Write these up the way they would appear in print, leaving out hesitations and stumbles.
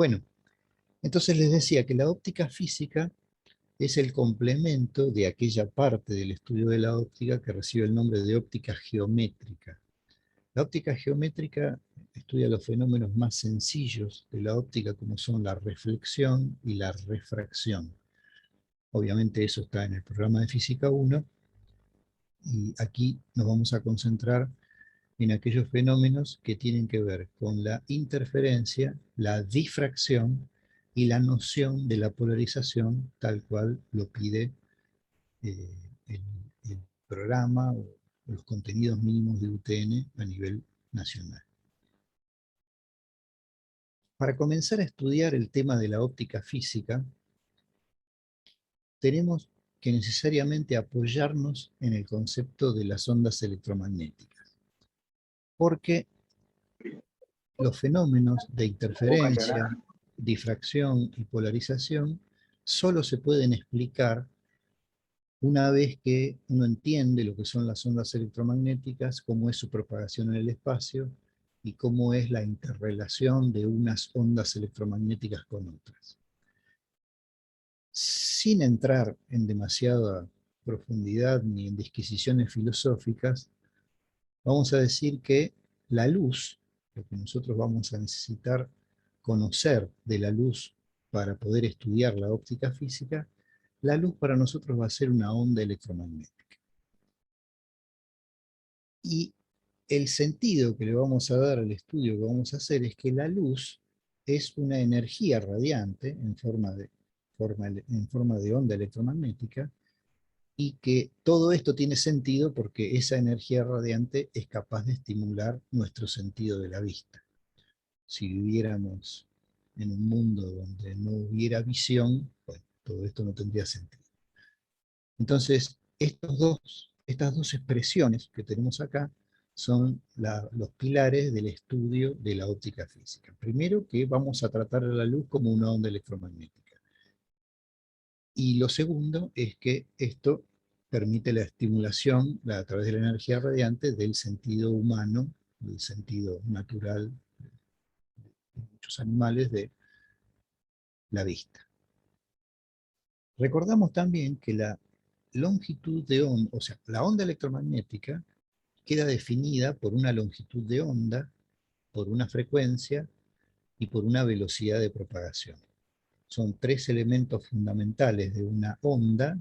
Bueno, entonces les decía que la óptica física es el complemento de aquella parte del estudio de la óptica que recibe el nombre de óptica geométrica. La óptica geométrica estudia los fenómenos más sencillos de la óptica, como son la reflexión y la refracción. Obviamente eso está en el programa de Física 1, y aquí nos vamos a concentrar en aquellos fenómenos que tienen que ver con la interferencia, la difracción y la noción de la polarización, tal cual lo pide eh, el, el programa o los contenidos mínimos de UTN a nivel nacional. Para comenzar a estudiar el tema de la óptica física, tenemos que necesariamente apoyarnos en el concepto de las ondas electromagnéticas, porque los fenómenos de interferencia, difracción y polarización solo se pueden explicar una vez que uno entiende lo que son las ondas electromagnéticas, cómo es su propagación en el espacio y cómo es la interrelación de unas ondas electromagnéticas con otras. Sin entrar en demasiada profundidad ni en disquisiciones filosóficas, vamos a decir que la luz, lo que nosotros vamos a necesitar conocer de la luz para poder estudiar la óptica física, la luz para nosotros va a ser una onda electromagnética. Y el sentido que le vamos a dar al estudio que vamos a hacer es que la luz es una energía radiante en forma de onda electromagnética, y que todo esto tiene sentido porque esa energía radiante es capaz de estimular nuestro sentido de la vista. Si viviéramos en un mundo donde no hubiera visión, bueno, todo esto no tendría sentido. Entonces, estas dos expresiones que tenemos acá son los pilares del estudio de la óptica física. Primero, que vamos a tratar a la luz como una onda electromagnética. Y lo segundo es que esto permite la estimulación a través de la energía radiante del sentido humano, del sentido natural de muchos animales de la vista. Recordamos también que la longitud de onda, o sea, la onda electromagnética queda definida por una longitud de onda, por una frecuencia y por una velocidad de propagación. Son tres elementos fundamentales de una onda,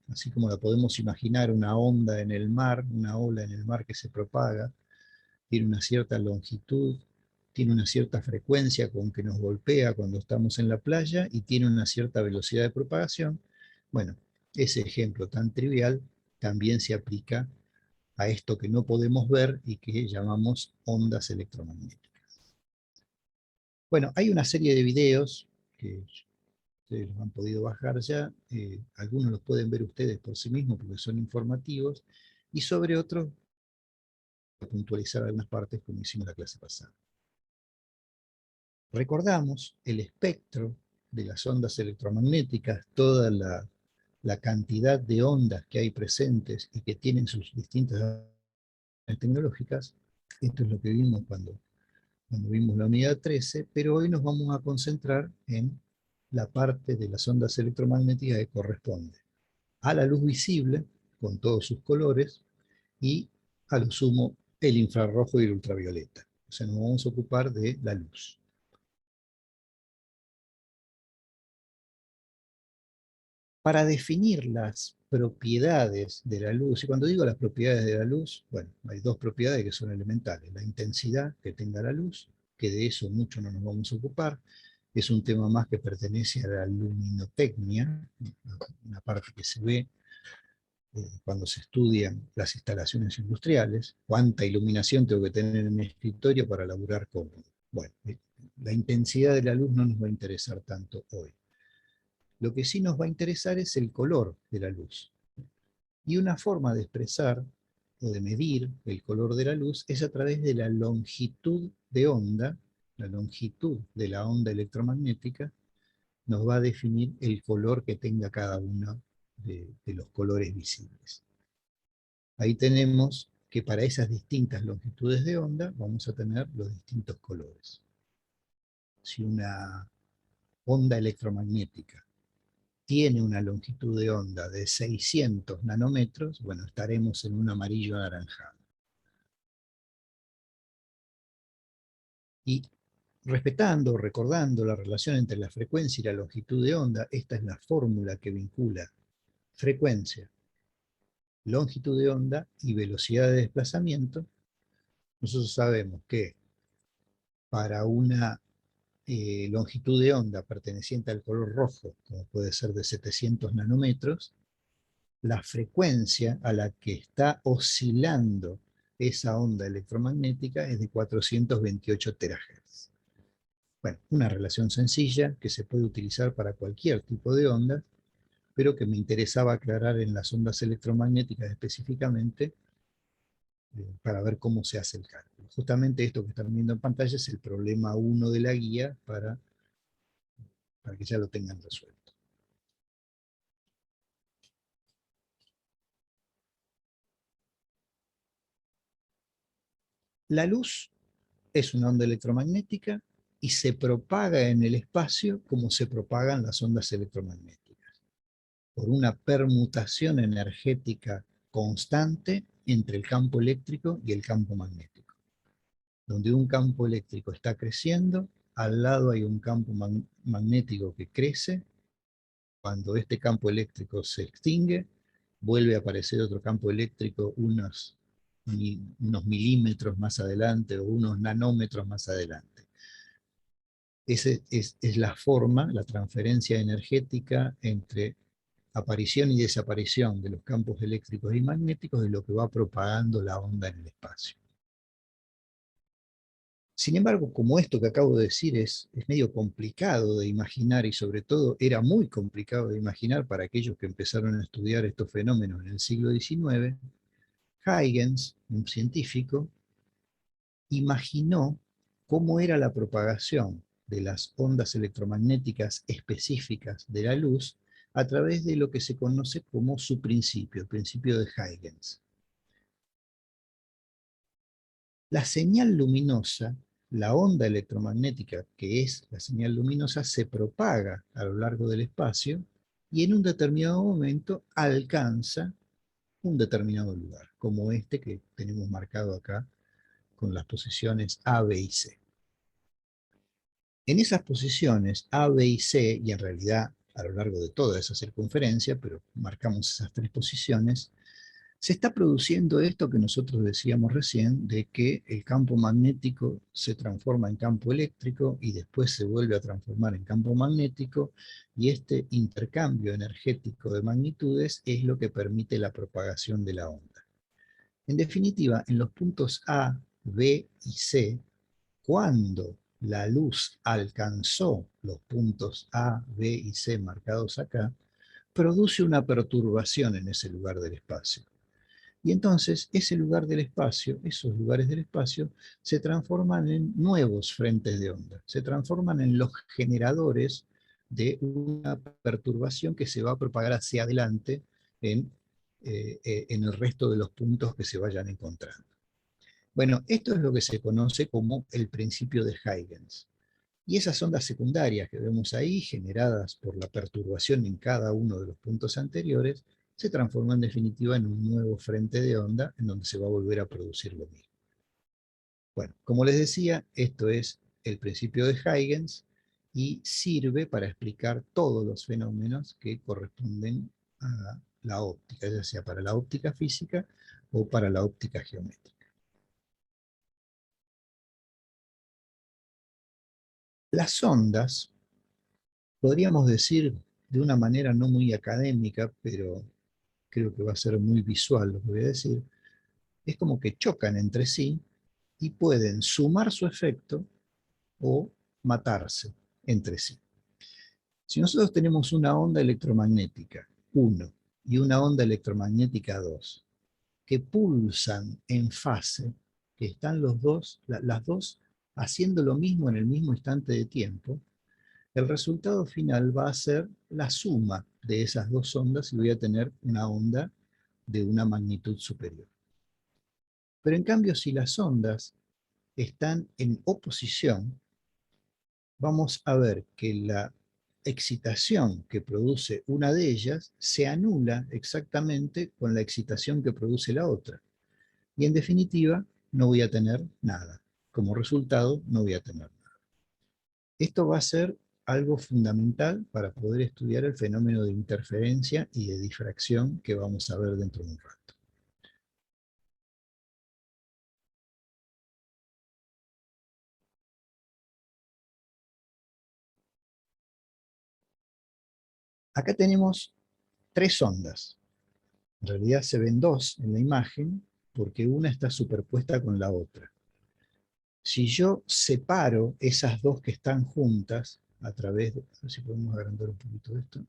así como la podemos imaginar, una onda en el mar, una ola en el mar que se propaga, tiene una cierta longitud, tiene una cierta frecuencia con que nos golpea cuando estamos en la playa y tiene una cierta velocidad de propagación. Bueno, ese ejemplo tan trivial también se aplica a esto que no podemos ver y que llamamos ondas electromagnéticas. Bueno, hay una serie de videos que ustedes los han podido bajar ya, algunos los pueden ver ustedes por sí mismos porque son informativos, y sobre otros voy a puntualizar algunas partes como hicimos la clase pasada. Recordamos el espectro de las ondas electromagnéticas, toda la cantidad de ondas que hay presentes y que tienen sus distintas tecnológicas. Esto es lo que vimos cuando vimos la unidad 13, pero hoy nos vamos a concentrar en la parte de las ondas electromagnéticas que corresponde a la luz visible, con todos sus colores, y a lo sumo el infrarrojo y el ultravioleta. O sea, nos vamos a ocupar de la luz. Para definir las propiedades de la luz, y cuando digo las propiedades de la luz, bueno, hay dos propiedades que son elementales: la intensidad que tenga la luz, que de eso mucho no nos vamos a ocupar, es un tema más que pertenece a la luminotecnia, una parte que se ve cuando se estudian las instalaciones industriales, cuánta iluminación tengo que tener en mi escritorio para laburar cómodo. Bueno, la intensidad de la luz no nos va a interesar tanto hoy. Lo que sí nos va a interesar es el color de la luz. Y una forma de expresar o de medir el color de la luz es a través de la longitud de onda. La longitud de la onda electromagnética nos va a definir el color que tenga cada uno de los colores visibles. Ahí tenemos que para esas distintas longitudes de onda vamos a tener los distintos colores. si una onda electromagnética tiene una longitud de onda de 600 nanómetros, bueno, estaremos en un amarillo anaranjado. Y respetando, recordando la relación entre la frecuencia y la longitud de onda, esta es la fórmula que vincula frecuencia, longitud de onda y velocidad de desplazamiento. Nosotros sabemos que para una longitud de onda perteneciente al color rojo, como puede ser de 700 nanómetros, la frecuencia a la que está oscilando esa onda electromagnética es de 428 terahertz. Bueno, una relación sencilla que se puede utilizar para cualquier tipo de onda, pero que me interesaba aclarar en las ondas electromagnéticas específicamente, para ver cómo se hace el cálculo. Justamente esto que están viendo en pantalla es el problema 1 de la guía para que ya lo tengan resuelto. La luz es una onda electromagnética y se propaga en el espacio como se propagan las ondas electromagnéticas, por una permutación energética constante entre el campo eléctrico y el campo magnético. Donde un campo eléctrico está creciendo, al lado hay un campo magnético que crece. Cuando este campo eléctrico se extingue, vuelve a aparecer otro campo eléctrico unos milímetros más adelante o unos nanómetros más adelante. Esa es la forma, la transferencia energética entre aparición y desaparición de los campos eléctricos y magnéticos de lo que va propagando la onda en el espacio. Sin embargo, como esto que acabo de decir es medio complicado de imaginar y sobre todo era muy complicado de imaginar para aquellos que empezaron a estudiar estos fenómenos en el siglo XIX, Huygens, un científico, imaginó cómo era la propagación de las ondas electromagnéticas específicas de la luz a través de lo que se conoce como su principio, el principio de Huygens. La señal luminosa, la onda electromagnética que es la señal luminosa, se propaga a lo largo del espacio y en un determinado momento alcanza un determinado lugar, como este que tenemos marcado acá con las posiciones A, B y C. En esas posiciones A, B y C, y en realidad a lo largo de toda esa circunferencia, pero marcamos esas tres posiciones, se está produciendo esto que nosotros decíamos recién, de que el campo magnético se transforma en campo eléctrico y después se vuelve a transformar en campo magnético, y este intercambio energético de magnitudes es lo que permite la propagación de la onda. En definitiva, en los puntos A, B y C, cuando la luz alcanzó los puntos A, B y C marcados acá, produce una perturbación en ese lugar del espacio. Y entonces ese lugar del espacio, esos lugares del espacio, se transforman en nuevos frentes de onda, se transforman en los generadores de una perturbación que se va a propagar hacia adelante en el resto de los puntos que se vayan encontrando. Bueno, esto es lo que se conoce como el principio de Huygens. Y esas ondas secundarias que vemos ahí, generadas por la perturbación en cada uno de los puntos anteriores, se transforman en definitiva en un nuevo frente de onda en donde se va a volver a producir lo mismo. Bueno, como les decía, esto es el principio de Huygens y sirve para explicar todos los fenómenos que corresponden a la óptica, ya sea para la óptica física o para la óptica geométrica. Las ondas, podríamos decir de una manera no muy académica, pero creo que va a ser muy visual lo que voy a decir, es como que chocan entre sí y pueden sumar su efecto o matarse entre sí. Si nosotros tenemos una onda electromagnética 1 y una onda electromagnética 2 que pulsan en fase, que están las dos haciendo lo mismo en el mismo instante de tiempo, el resultado final va a ser la suma de esas dos ondas y voy a tener una onda de una magnitud superior. Pero en cambio, si las ondas están en oposición, vamos a ver que la excitación que produce una de ellas se anula exactamente con la excitación que produce la otra. Y en definitiva, no voy a tener nada. Como resultado, no voy a tener nada. Esto va a ser algo fundamental para poder estudiar el fenómeno de interferencia y de difracción que vamos a ver dentro de un rato. Acá tenemos tres ondas. En realidad se ven dos en la imagen porque una está superpuesta con la otra. Si yo separo esas dos que están juntas a través de... A ver si podemos agrandar un poquito esto.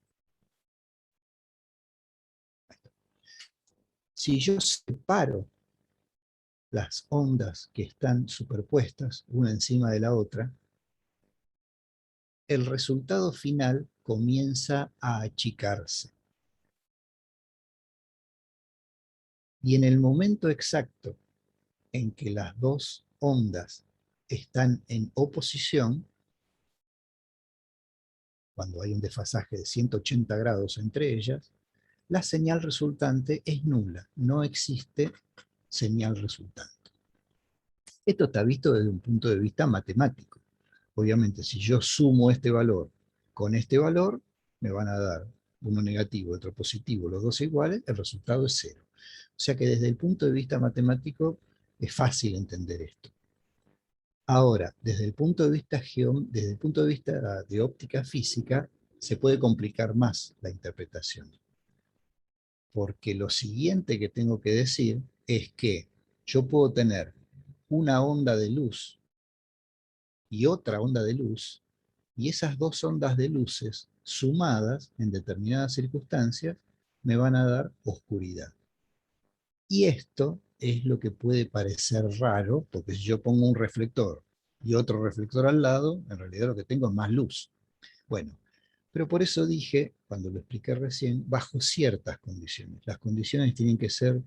Si yo separo las ondas que están superpuestas una encima de la otra, el resultado final comienza a achicarse. Y en el momento exacto en que las dos ondas están en oposición, cuando hay un desfasaje de 180 grados entre ellas, la señal resultante es nula, no existe señal resultante. Esto está visto desde un punto de vista matemático. Obviamente, si yo sumo este valor con este valor, me van a dar uno negativo, otro positivo, los dos iguales, el resultado es cero. O sea que desde el punto de vista matemático es fácil entender esto. Ahora, desde el punto de vista de óptica física, se puede complicar más la interpretación. Porque lo siguiente que tengo que decir es que yo puedo tener una onda de luz y otra onda de luz, y esas dos ondas de luces sumadas en determinadas circunstancias me van a dar oscuridad. Y esto es lo que puede parecer raro, porque si yo pongo un reflector y otro reflector al lado, en realidad lo que tengo es más luz. Bueno, pero por eso dije, cuando lo expliqué recién, bajo ciertas condiciones. Las condiciones tienen que ser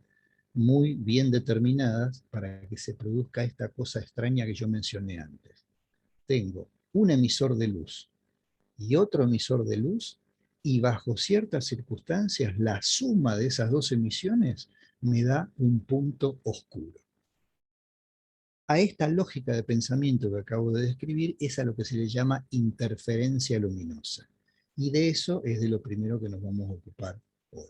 muy bien determinadas para que se produzca esta cosa extraña que yo mencioné antes. Tengo un emisor de luz y otro emisor de luz, y bajo ciertas circunstancias la suma de esas dos emisiones me da un punto oscuro. A esta lógica de pensamiento que acabo de describir es a lo que se le llama interferencia luminosa. Y de eso es de lo primero que nos vamos a ocupar hoy.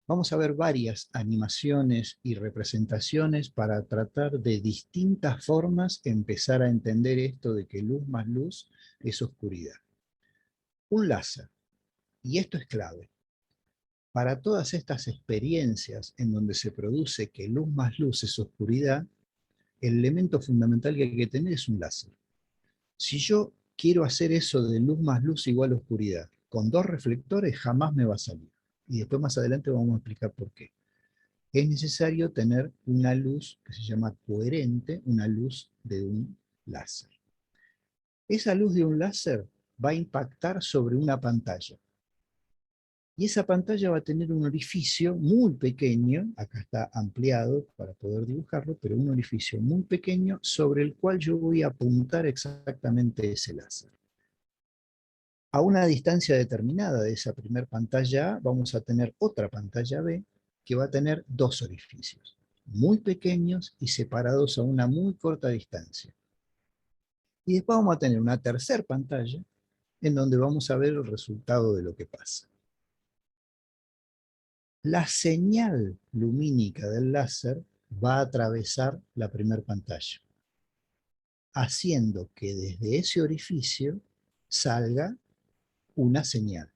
Vamos a ver varias animaciones y representaciones para tratar de distintas formas empezar a entender esto de que luz más luz es oscuridad. Un láser, y esto es clave. Para todas estas experiencias en donde se produce que luz más luz es oscuridad, el elemento fundamental que hay que tener es un láser. Si yo quiero hacer eso de luz más luz igual a oscuridad, con dos reflectores jamás me va a salir. Y después más adelante vamos a explicar por qué. Es necesario tener una luz que se llama coherente, una luz de un láser. Esa luz de un láser va a impactar sobre una pantalla. Y esa pantalla va a tener un orificio muy pequeño, acá está ampliado para poder dibujarlo, pero un orificio muy pequeño sobre el cual yo voy a apuntar exactamente ese láser. A una distancia determinada de esa primer pantalla A, vamos a tener otra pantalla B que va a tener dos orificios, muy pequeños y separados a una muy corta distancia. Y después vamos a tener una tercera pantalla en donde vamos a ver el resultado de lo que pasa. La señal lumínica del láser va a atravesar la primera pantalla, haciendo que desde ese orificio salga una señal.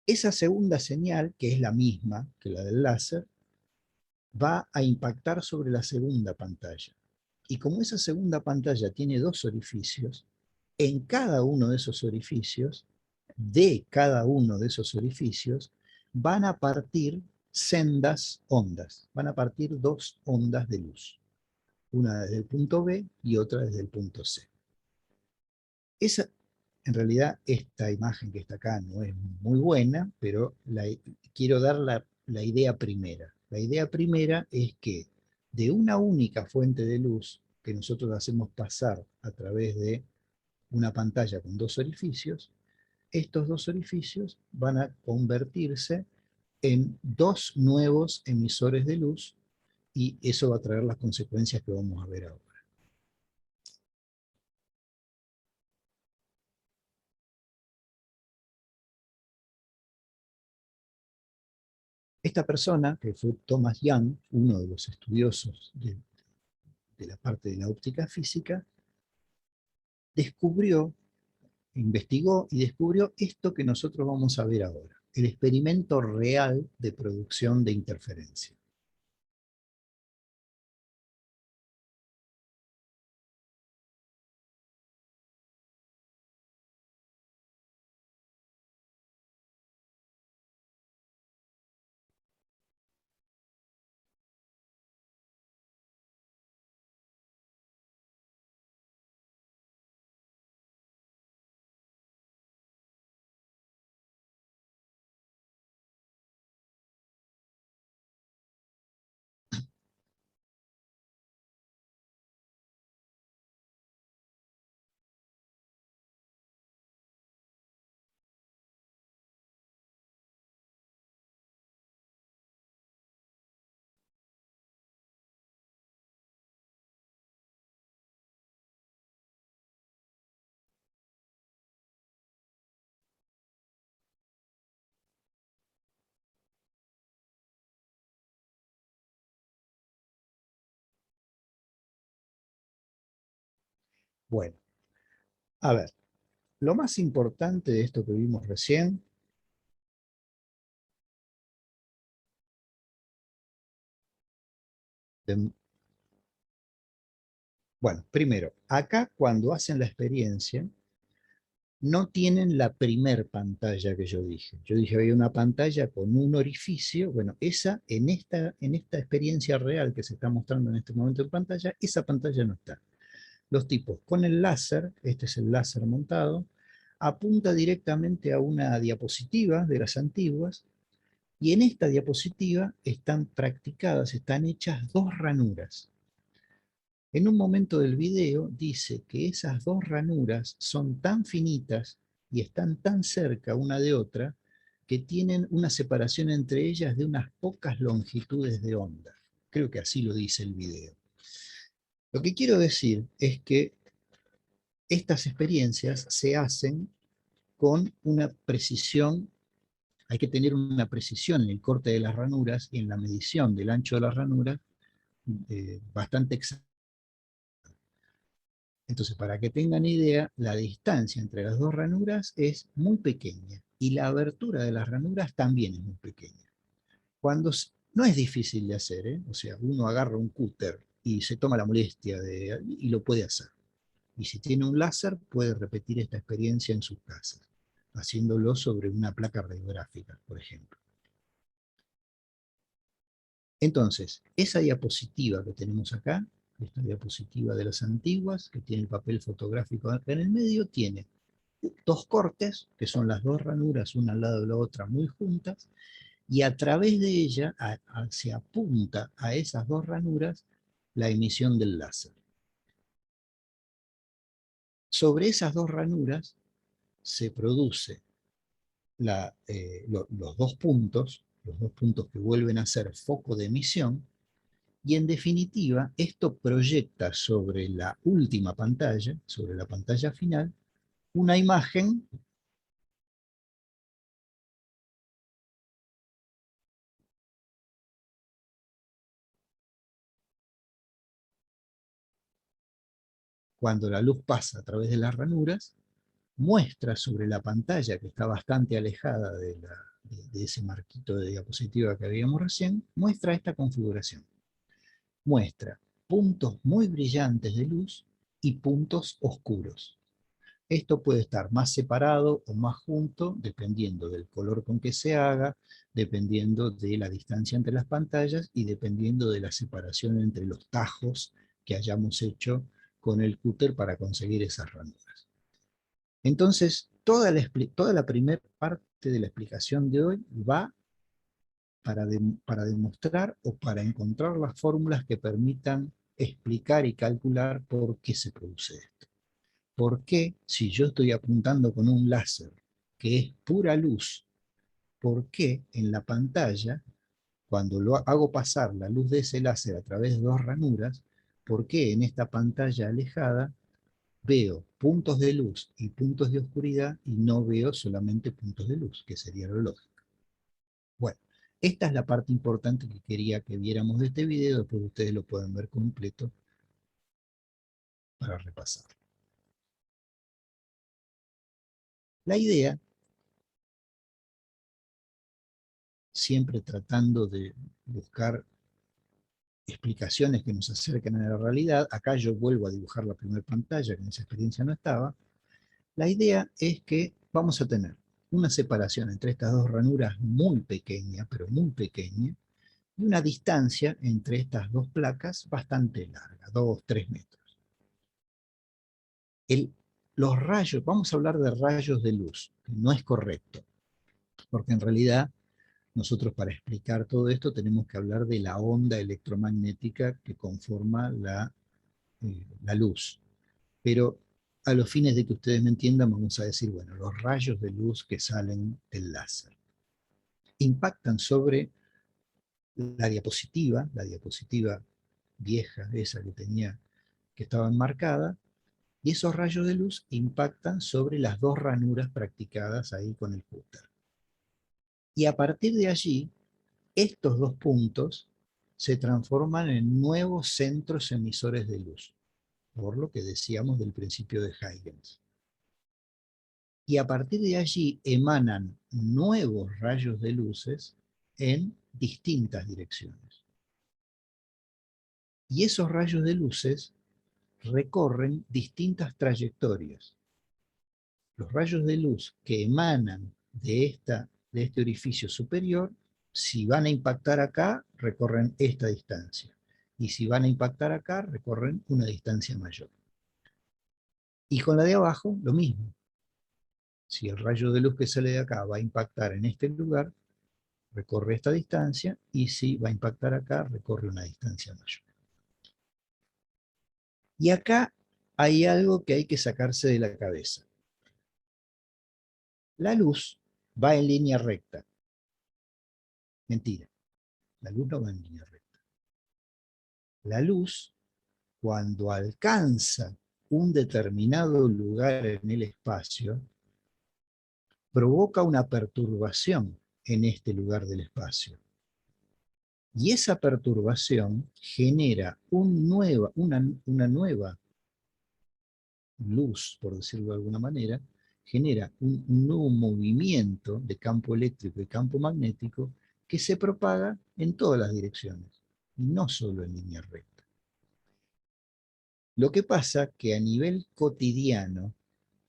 Esa segunda señal, que es la misma que la del láser, va a impactar sobre la segunda pantalla. Y como esa segunda pantalla tiene dos orificios, en cada uno de esos orificios, de cada uno de esos orificios, van a partir sendas ondas, van a partir dos ondas de luz, una desde el punto B y otra desde el punto C. En realidad, esta imagen que está acá no es muy buena, pero quiero dar la idea primera. La idea primera es que de una única fuente de luz que nosotros hacemos pasar a través de una pantalla con dos orificios, estos dos orificios van a convertirse en dos nuevos emisores de luz y eso va a traer las consecuencias que vamos a ver ahora. Esta persona, que fue Thomas Young, uno de los estudiosos de la parte de la óptica física, descubrió, investigó y descubrió esto que nosotros vamos a ver ahora, el experimento real de producción de interferencia. Bueno, a ver, lo más importante de esto que vimos recién, de, bueno, primero, acá cuando hacen la experiencia, no tienen la primer pantalla que yo dije. Yo dije, había una pantalla con un orificio. Bueno, esa en esta experiencia real que se está mostrando en este momento en pantalla, esa pantalla no está. Los tipos con el láser, este es el láser montado, apunta directamente a una diapositiva de las antiguas, y en esta diapositiva están practicadas, están hechas dos ranuras. En un momento del video dice que esas dos ranuras son tan finitas y están tan cerca una de otra que tienen una separación entre ellas de unas pocas longitudes de onda. Creo que así lo dice el video. Lo que quiero decir es que estas experiencias se hacen con una precisión, hay que tener una precisión en el corte de las ranuras y en la medición del ancho de las ranuras bastante exacta. Entonces, para que tengan idea, la distancia entre las dos ranuras es muy pequeña y la abertura de las ranuras también es muy pequeña. No es difícil de hacer, ¿eh? O sea, uno agarra un cúter y se toma la molestia y lo puede hacer. Y si tiene un láser, puede repetir esta experiencia en sus casas, haciéndolo sobre una placa radiográfica, por ejemplo. Entonces, esa diapositiva que tenemos acá, esta diapositiva de las antiguas, que tiene el papel fotográfico acá en el medio, tiene dos cortes, que son las dos ranuras una al lado de la otra muy juntas, y a través de ella se apunta a esas dos ranuras la emisión del láser. Sobre esas dos ranuras se produce los dos puntos que vuelven a ser foco de emisión, y en definitiva esto proyecta sobre la última pantalla, sobre la pantalla final, una imagen cuando la luz pasa a través de las ranuras, muestra sobre la pantalla, que está bastante alejada de ese marquito de diapositiva que habíamos recién, muestra esta configuración. Muestra puntos muy brillantes de luz y puntos oscuros. Esto puede estar más separado o más junto, dependiendo del color con que se haga, dependiendo de la distancia entre las pantallas y dependiendo de la separación entre los tajos que hayamos hecho con el cúter para conseguir esas ranuras. Entonces, toda la primera parte de la explicación de hoy va para demostrar o para encontrar las fórmulas que permitan explicar y calcular por qué se produce esto. ¿Por qué, si yo estoy apuntando con un láser que es pura luz, por qué en la pantalla, cuando lo hago pasar la luz de ese láser a través de dos ranuras, por qué en esta pantalla alejada veo puntos de luz y puntos de oscuridad y no veo solamente puntos de luz, que sería lo lógico? Bueno, esta es la parte importante que quería que viéramos de este video, después ustedes lo pueden ver completo para repasar. La idea, siempre tratando de buscar explicaciones que nos acerquen a la realidad, acá yo vuelvo a dibujar la primera pantalla, que en esa experiencia no estaba, la idea es que vamos a tener una separación entre estas dos ranuras muy pequeña, pero muy pequeña, y una distancia entre estas dos placas bastante larga, 2-3 metros. Los rayos, vamos a hablar de rayos de luz, que no es correcto, porque en realidad nosotros para explicar todo esto tenemos que hablar de la onda electromagnética que conforma la luz. Pero a los fines de que ustedes me entiendan, vamos a decir, bueno, los rayos de luz que salen del láser impactan sobre la diapositiva vieja, esa que tenía, que estaba enmarcada, y esos rayos de luz impactan sobre las dos ranuras practicadas ahí con el cúter. Y a partir de allí, estos dos puntos se transforman en nuevos centros emisores de luz, por lo que decíamos del principio de Huygens. Y a partir de allí emanan nuevos rayos de luces en distintas direcciones. Y esos rayos de luces recorren distintas trayectorias. Los rayos de luz que emanan de este orificio superior, si van a impactar acá, recorren esta distancia. Y si van a impactar acá, recorren una distancia mayor. Y con la de abajo, lo mismo. Si el rayo de luz que sale de acá va a impactar en este lugar, recorre esta distancia, y si va a impactar acá, recorre una distancia mayor. Y acá hay algo que hay que sacarse de la cabeza. La luz va en línea recta. Mentira, la luz no va en línea recta. La luz, cuando alcanza un determinado lugar en el espacio, provoca una perturbación en este lugar del espacio. Y esa perturbación genera una nueva luz, por decirlo de alguna manera, genera un nuevo movimiento de campo eléctrico y campo magnético que se propaga en todas las direcciones, y no solo en línea recta. Lo que pasa que a nivel cotidiano,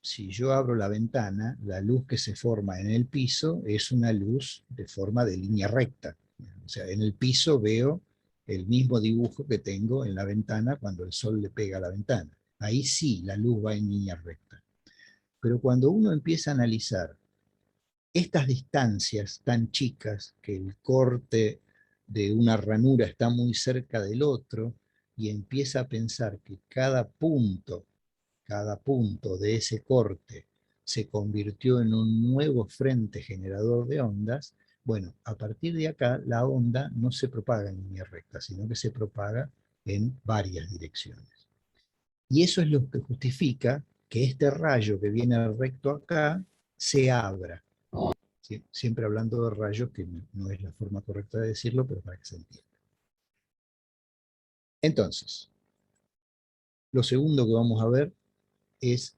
si yo abro la ventana, la luz que se forma en el piso es una luz de forma de línea recta. O sea, en el piso veo el mismo dibujo que tengo en la ventana cuando el sol le pega a la ventana. Ahí sí, la luz va en línea recta. Pero cuando uno empieza a analizar estas distancias tan chicas, que el corte de una ranura está muy cerca del otro, y empieza a pensar que cada punto de ese corte se convirtió en un nuevo frente generador de ondas, bueno, a partir de acá la onda no se propaga en línea recta, sino que se propaga en varias direcciones. Y eso es lo que justifica que este rayo que viene recto acá se abra. ¿Sí? Siempre hablando de rayos, que no es la forma correcta de decirlo, pero para que se entienda. Entonces, lo segundo que vamos a ver es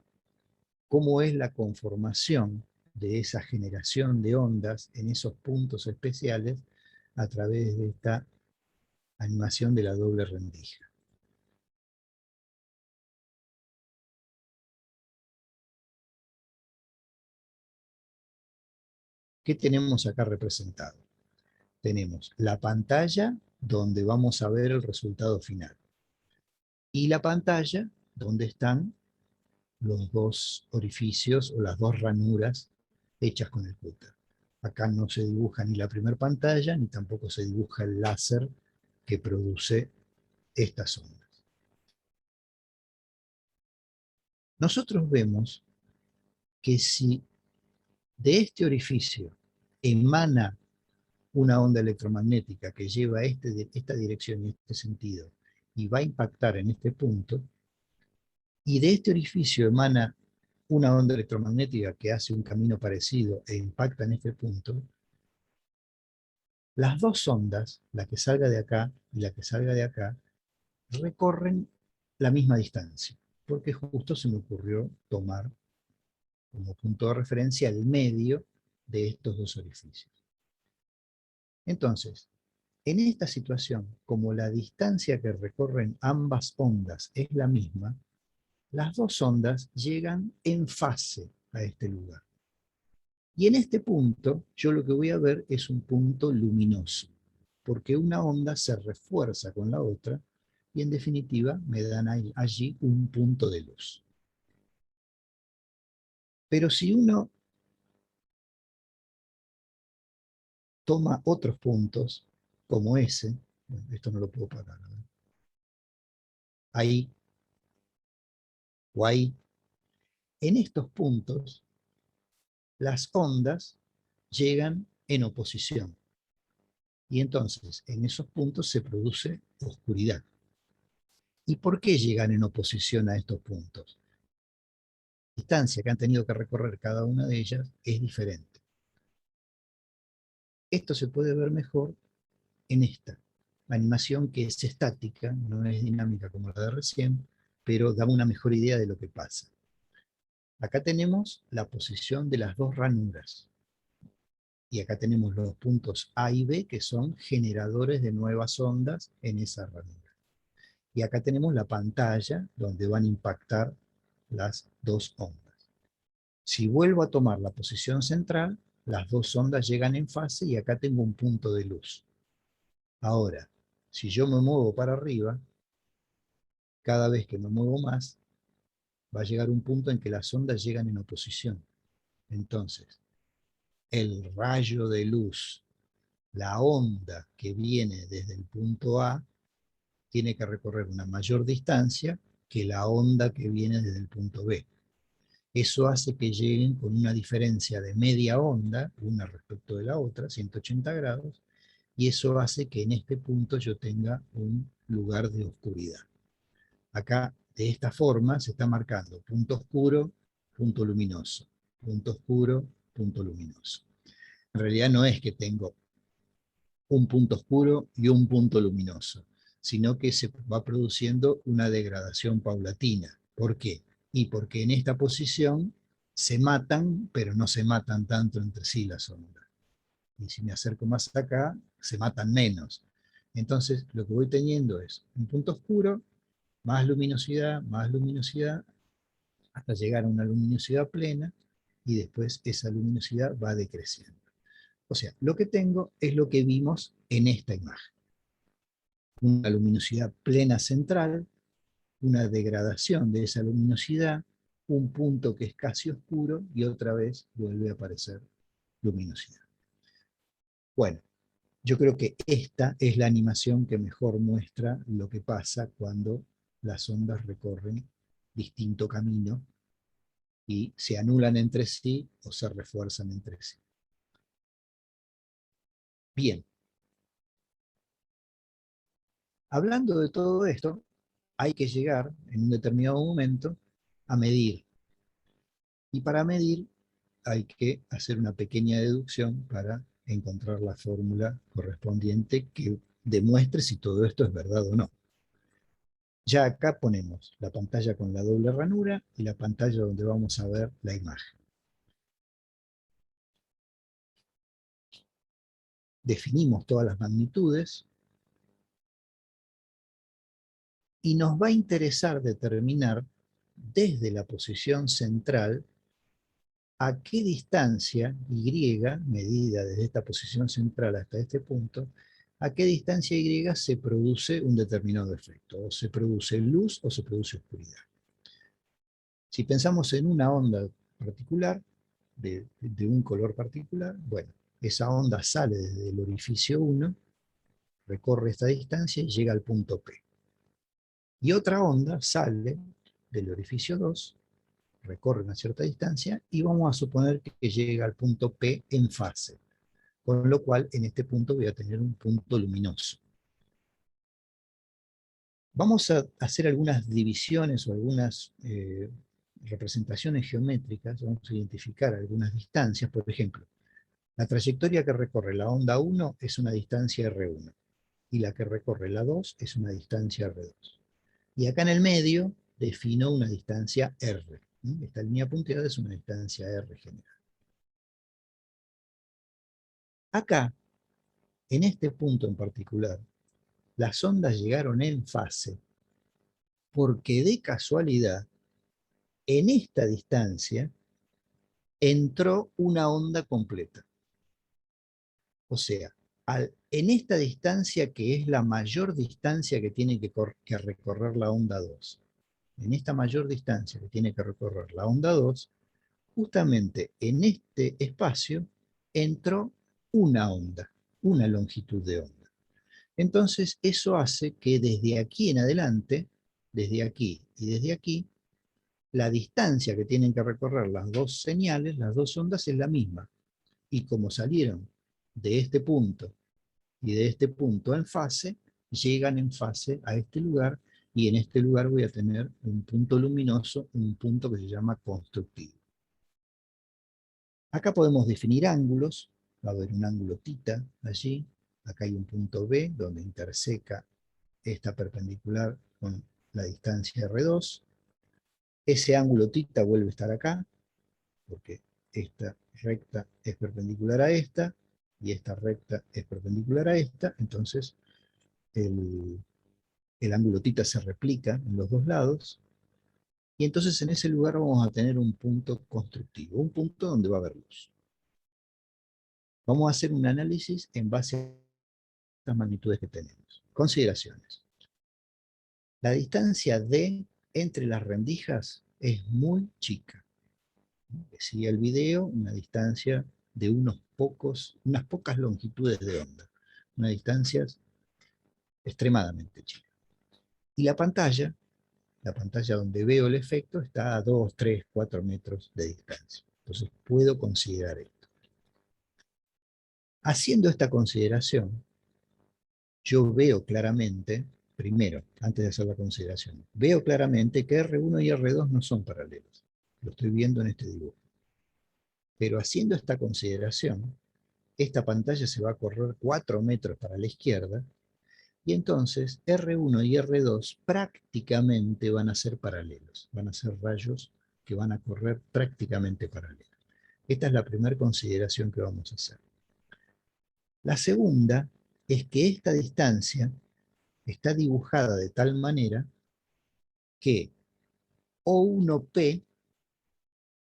cómo es la conformación de esa generación de ondas en esos puntos especiales a través de esta animación de la doble rendija. ¿Qué tenemos acá representado? Tenemos la pantalla donde vamos a ver el resultado final, y la pantalla donde están los dos orificios o las dos ranuras hechas con el cúter. Acá no se dibuja ni la primera pantalla, ni tampoco se dibuja el láser que produce estas ondas. Nosotros vemos que si de este orificio emana una onda electromagnética que lleva esta dirección y este sentido, y va a impactar en este punto, y de este orificio emana una onda electromagnética que hace un camino parecido e impacta en este punto, las dos ondas, la que salga de acá y la que salga de acá, recorren la misma distancia, porque justo se me ocurrió tomar como punto de referencia el medio de estos dos orificios. Entonces, en esta situación, como la distancia que recorren ambas ondas es la misma, las dos ondas llegan en fase a este lugar. Y en este punto, yo lo que voy a ver es un punto luminoso, porque una onda se refuerza con la otra y en definitiva me dan allí un punto de luz. Pero si uno toma otros puntos, como ese, bueno, esto no lo puedo parar, ¿no? Ahí o ahí, en estos puntos, las ondas llegan en oposición. Y entonces, en esos puntos se produce oscuridad. ¿Y por qué llegan en oposición a estos puntos? La distancia que han tenido que recorrer cada una de ellas es diferente. Esto se puede ver mejor en esta animación que es estática, no es dinámica como la de recién, pero da una mejor idea de lo que pasa. Acá tenemos la posición de las dos ranuras. Y acá tenemos los puntos A y B, que son generadores de nuevas ondas en esa ranura. Y acá tenemos la pantalla donde van a impactar las dos ondas. Si vuelvo a tomar la posición central, las dos ondas llegan en fase y acá tengo un punto de luz. Ahora, si yo me muevo para arriba, cada vez que me muevo más, va a llegar un punto en que las ondas llegan en oposición. Entonces, el rayo de luz, la onda que viene desde el punto A, tiene que recorrer una mayor distancia que la onda que viene desde el punto B. Eso hace que lleguen con una diferencia de media onda, una respecto de la otra, 180 grados, y eso hace que en este punto yo tenga un lugar de oscuridad. Acá, de esta forma, se está marcando punto oscuro, punto luminoso, punto oscuro, punto luminoso. En realidad no es que tengo un punto oscuro y un punto luminoso, sino que se va produciendo una degradación paulatina. ¿Por qué? Y porque en esta posición se matan, pero no se matan tanto entre sí las ondas. Y si me acerco más acá, se matan menos. Entonces, lo que voy teniendo es un punto oscuro, más luminosidad, hasta llegar a una luminosidad plena, y después esa luminosidad va decreciendo. O sea, lo que tengo es lo que vimos en esta imagen. Una luminosidad plena central, una degradación de esa luminosidad, un punto que es casi oscuro y otra vez vuelve a aparecer luminosidad. Bueno, yo creo que esta es la animación que mejor muestra lo que pasa cuando las ondas recorren distinto camino y se anulan entre sí o se refuerzan entre sí. Bien, hablando de todo esto, hay que llegar en un determinado momento a medir. Y para medir hay que hacer una pequeña deducción para encontrar la fórmula correspondiente que demuestre si todo esto es verdad o no. Ya acá ponemos la pantalla con la doble ranura y la pantalla donde vamos a ver la imagen. Definimos todas las magnitudes y nos va a interesar determinar desde la posición central a qué distancia Y, medida desde esta posición central hasta este punto, a qué distancia Y se produce un determinado efecto, o se produce luz o se produce oscuridad. Si pensamos en una onda particular, de un color particular, bueno, esa onda sale desde el orificio 1, recorre esta distancia y llega al punto P. Y otra onda sale del orificio 2, recorre una cierta distancia y vamos a suponer que llega al punto P en fase. Con lo cual, en este punto voy a tener un punto luminoso. Vamos a hacer algunas divisiones o algunas representaciones geométricas. Vamos a identificar algunas distancias. Por ejemplo, la trayectoria que recorre la onda 1 es una distancia R1. Y la que recorre la 2 es una distancia R2. Y acá en el medio defino una distancia R. Esta línea punteada es una distancia R general. Acá, en este punto en particular, las ondas llegaron en fase porque de casualidad, en esta distancia, entró una onda completa. O sea, en esta distancia que es la mayor distancia que tiene que recorrer la onda 2, en esta mayor distancia que tiene que recorrer la onda 2, justamente en este espacio entró una onda, una longitud de onda. Entonces eso hace que desde aquí en adelante, desde aquí y desde aquí, la distancia que tienen que recorrer las dos señales, las dos ondas, es la misma. Y como salieron de este punto y de este punto en fase, llegan en fase a este lugar, y en este lugar voy a tener un punto luminoso, un punto que se llama constructivo. Acá podemos definir ángulos. Va a haber un ángulo θ allí. Acá hay un punto B donde interseca esta perpendicular con la distancia R2. Ese ángulo θ vuelve a estar acá, porque esta recta es perpendicular a esta, y esta recta es perpendicular a esta. Entonces el ángulo θ se replica en los dos lados, y entonces en ese lugar vamos a tener un punto constructivo, un punto donde va a haber luz. Vamos a hacer un análisis en base a las magnitudes que tenemos. Consideraciones. La distancia D entre las rendijas es muy chica. Decía el video, una distancia de unas pocas longitudes de onda. Una distancia extremadamente chica. Y la pantalla donde veo el efecto, está a 2, 3, 4 metros de distancia. Entonces puedo considerar esto. Haciendo esta consideración, yo veo claramente, primero, antes de hacer la consideración, veo claramente que R1 y R2 no son paralelos. Lo estoy viendo en este dibujo. Pero haciendo esta consideración, esta pantalla se va a correr 4 metros para la izquierda, y entonces R1 y R2 prácticamente van a ser paralelos. Van a ser rayos que van a correr prácticamente paralelos. Esta es la primera consideración que vamos a hacer. La segunda es que esta distancia está dibujada de tal manera que O1P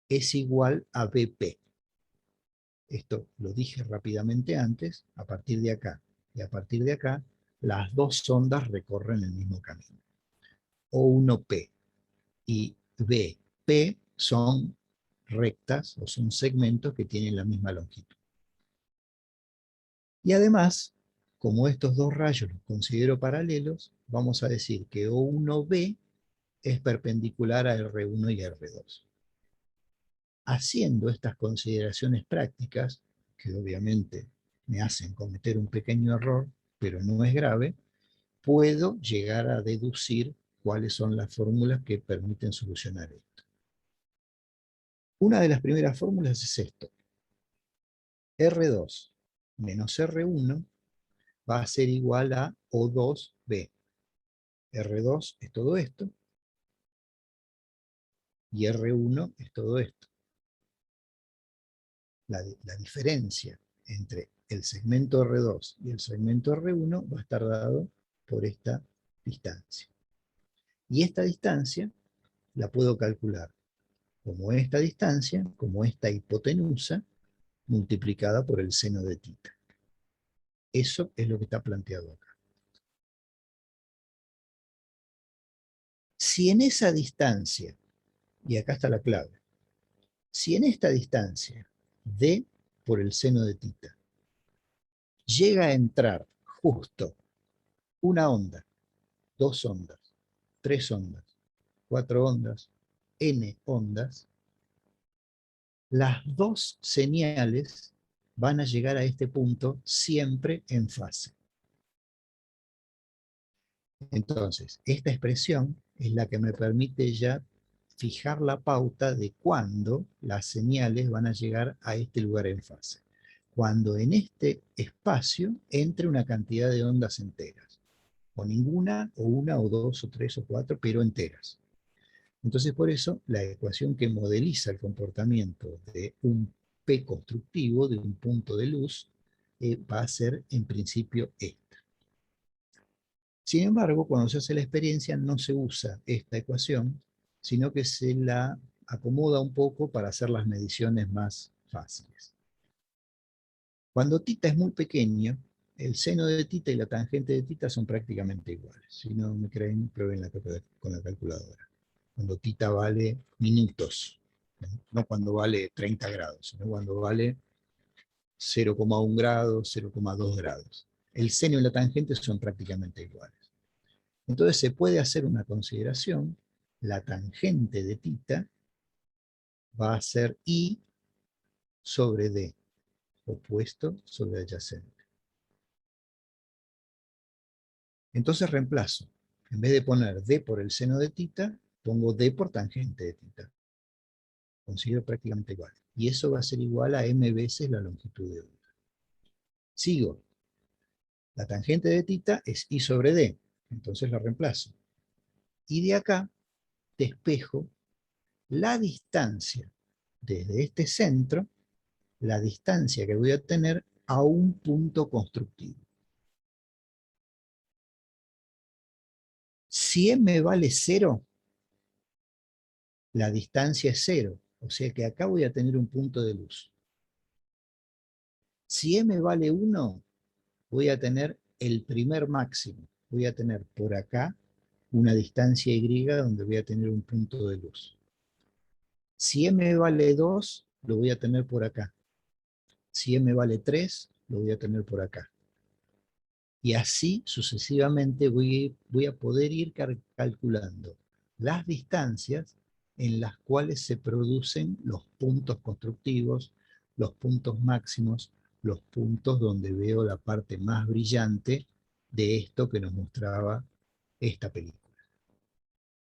es igual a BP. Esto lo dije rápidamente antes. A partir de acá y a partir de acá, las dos ondas recorren el mismo camino. O1P y BP son rectas o son segmentos que tienen la misma longitud. Y además, como estos dos rayos los considero paralelos, vamos a decir que O1B es perpendicular a R1 y R2. Haciendo estas consideraciones prácticas, que obviamente me hacen cometer un pequeño error, pero no es grave, puedo llegar a deducir cuáles son las fórmulas que permiten solucionar esto. Una de las primeras fórmulas es esto. R2 menos R1 va a ser igual a O2B. R2 es todo esto, y R1 es todo esto. La diferencia entre el segmento R2 y el segmento R1 va a estar dado por esta distancia. Y esta distancia la puedo calcular como esta distancia, como esta hipotenusa, multiplicada por el seno de θ. Eso es lo que está planteado acá. Si en esa distancia, y acá está la clave, si en esta distancia, d por el seno de θ, llega a entrar justo una onda, dos ondas, tres ondas, cuatro ondas, n ondas, las dos señales van a llegar a este punto siempre en fase. Entonces, esta expresión es la que me permite ya fijar la pauta de cuándo las señales van a llegar a este lugar en fase. Cuando en este espacio entre una cantidad de ondas enteras, o ninguna, o una, o dos, o tres, o cuatro, pero enteras. Entonces, por eso, la ecuación que modeliza el comportamiento de un P constructivo, de un punto de luz, va a ser en principio esta. Sin embargo, cuando se hace la experiencia no se usa esta ecuación, sino que se la acomoda un poco para hacer las mediciones más fáciles. Cuando θ es muy pequeño, el seno de θ y la tangente de θ son prácticamente iguales. Si no me creen, prueben con la calculadora. Cuando θ vale minutos, no cuando vale 30 grados, sino cuando vale 0,1 grado, 0,2 grados. El seno y la tangente son prácticamente iguales. Entonces se puede hacer una consideración, la tangente de θ va a ser I sobre D, opuesto sobre adyacente. Entonces reemplazo, en vez de poner D por el seno de θ, pongo D por tangente de θ. Considero prácticamente igual. Y eso va a ser igual a m veces la longitud de onda. Sigo. La tangente de θ es I sobre D, entonces la reemplazo. Y de acá despejo la distancia desde este centro, la distancia que voy a tener a un punto constructivo. Si m vale 0, la distancia es 0, o sea que acá voy a tener un punto de luz. Si m vale 1, voy a tener el primer máximo. Voy a tener por acá una distancia y donde voy a tener un punto de luz. Si m vale 2, lo voy a tener por acá. Si m vale 3, lo voy a tener por acá. Y así sucesivamente voy a poder ir calculando las distancias en las cuales se producen los puntos constructivos, los puntos máximos, los puntos donde veo la parte más brillante de esto que nos mostraba esta película.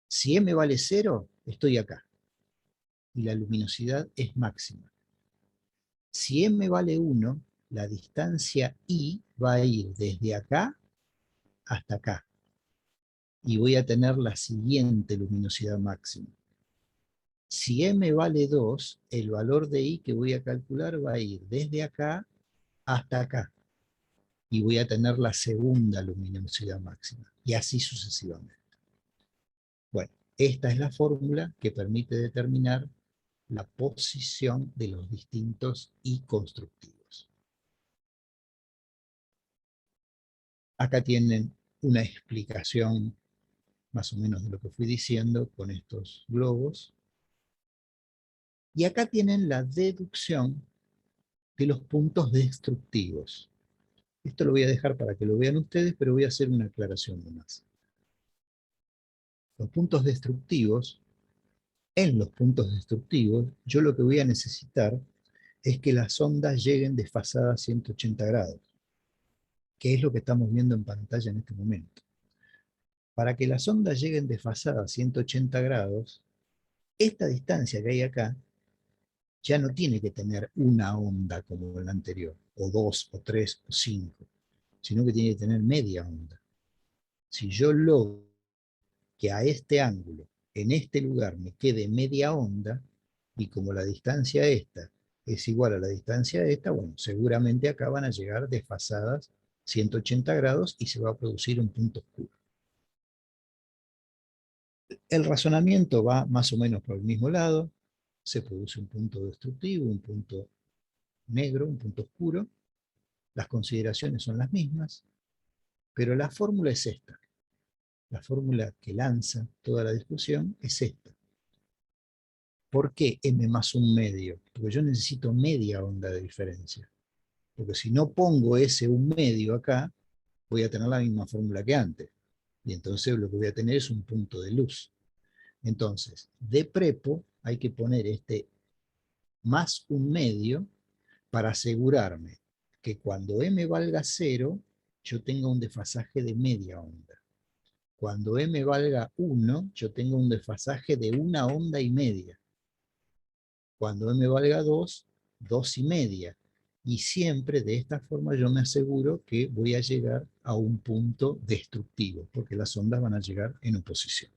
Si m vale 0, estoy acá. Y la luminosidad es máxima. Si m vale 1, la distancia I va a ir desde acá hasta acá. Y voy a tener la siguiente luminosidad máxima. Si m vale 2, el valor de I que voy a calcular va a ir desde acá hasta acá. Y voy a tener la segunda luminosidad máxima. Y así sucesivamente. Bueno, esta es la fórmula que permite determinar la posición de los distintos I constructivos. Acá tienen una explicación más o menos de lo que fui diciendo con estos globos. Y acá tienen la deducción de los puntos destructivos. Esto lo voy a dejar para que lo vean ustedes, pero voy a hacer una aclaración nomás. Los puntos destructivos, en los puntos destructivos, yo lo que voy a necesitar es que las ondas lleguen desfasadas a 180 grados, que es lo que estamos viendo en pantalla en este momento. Para que las ondas lleguen desfasadas a 180 grados, esta distancia que hay acá ya no tiene que tener una onda como la anterior, o dos, o tres, o cinco, sino que tiene que tener media onda. Si yo logro que a este ángulo, en este lugar, me quede media onda, y como la distancia esta es igual a la distancia esta, bueno, seguramente acá van a llegar desfasadas 180 grados y se va a producir un punto oscuro. El razonamiento va más o menos por el mismo lado, se produce un punto destructivo, un punto negro, un punto oscuro, las consideraciones son las mismas, pero la fórmula es esta. La fórmula que lanza toda la discusión es esta. ¿Por qué m más un medio? Porque yo necesito media onda de diferencia. porque si no pongo ese 1 medio acá, voy a tener la misma fórmula que antes. Y entonces lo que voy a tener es un punto de luz. Entonces, de prepo hay que poner este más 1 medio para asegurarme que cuando m valga 0, yo tenga un desfasaje de media onda. Cuando m valga 1, yo tengo un desfasaje de 1,5 ondas. Cuando m valga 2, 2,5. Y siempre de esta forma yo me aseguro que voy a llegar a un punto destructivo, porque las ondas van a llegar en oposición.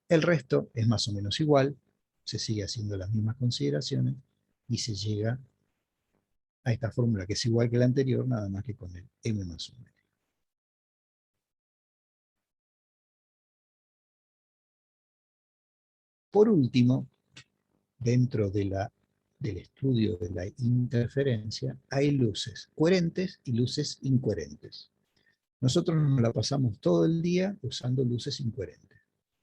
El resto es más o menos igual, se sigue haciendo las mismas consideraciones y se llega a esta fórmula que es igual que la anterior, nada más que con el m más 1. Por último, dentro del estudio de la interferencia, hay luces coherentes y luces incoherentes. Nosotros nos la pasamos todo el día usando luces incoherentes.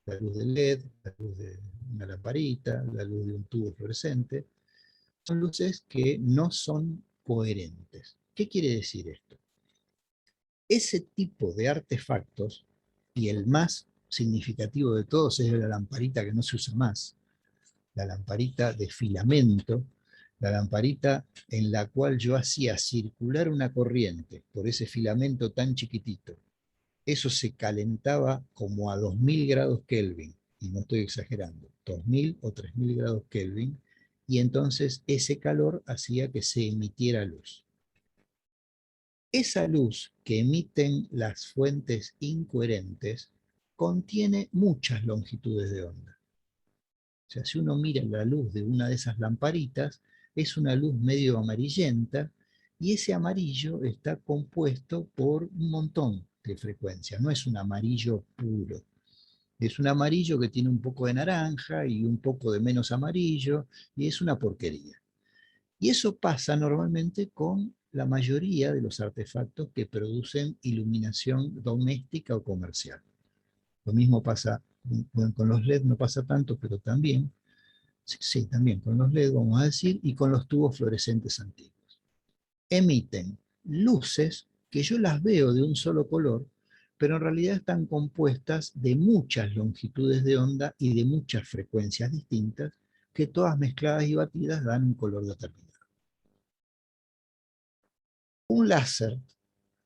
La luz del LED, la luz de una lamparita, la luz de un tubo fluorescente. Son luces que no son coherentes. ¿Qué quiere decir esto? Ese tipo de artefactos, y el más significativo de todos es la lamparita que no se usa más, la lamparita de filamento, la lamparita en la cual yo hacía circular una corriente por ese filamento tan chiquitito. Eso se calentaba como a 2000 grados Kelvin, y no estoy exagerando, 2000 o 3000 grados Kelvin, y entonces ese calor hacía que se emitiera luz. Esa luz que emiten las fuentes incoherentes contiene muchas longitudes de onda. O sea, si uno mira la luz de una de esas lamparitas, es una luz medio amarillenta, y ese amarillo está compuesto por un montón de frecuencias, no es un amarillo puro. Es un amarillo que tiene un poco de naranja y un poco de menos amarillo, y es una porquería. Y eso pasa normalmente con la mayoría de los artefactos que producen iluminación doméstica o comercial. Lo mismo pasa, bueno, con los LED no pasa tanto, pero también, sí, también con los LED vamos a decir, y con los tubos fluorescentes antiguos. Emiten luces que yo las veo de un solo color, pero en realidad están compuestas de muchas longitudes de onda y de muchas frecuencias distintas, que todas mezcladas y batidas dan un color determinado. Un láser